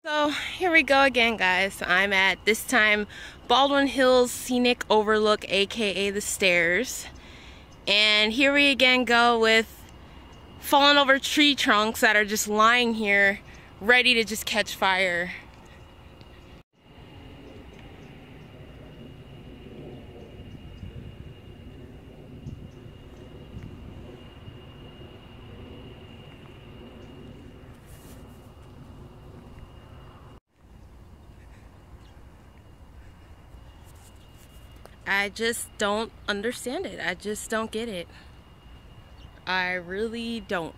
So here we go again, guys. I'm at this time Baldwin Hills Scenic Overlook, aka the stairs, and here we again go with fallen over tree trunks that are just lying here ready to just catch fire. I just don't understand it. I just don't get it. I really don't.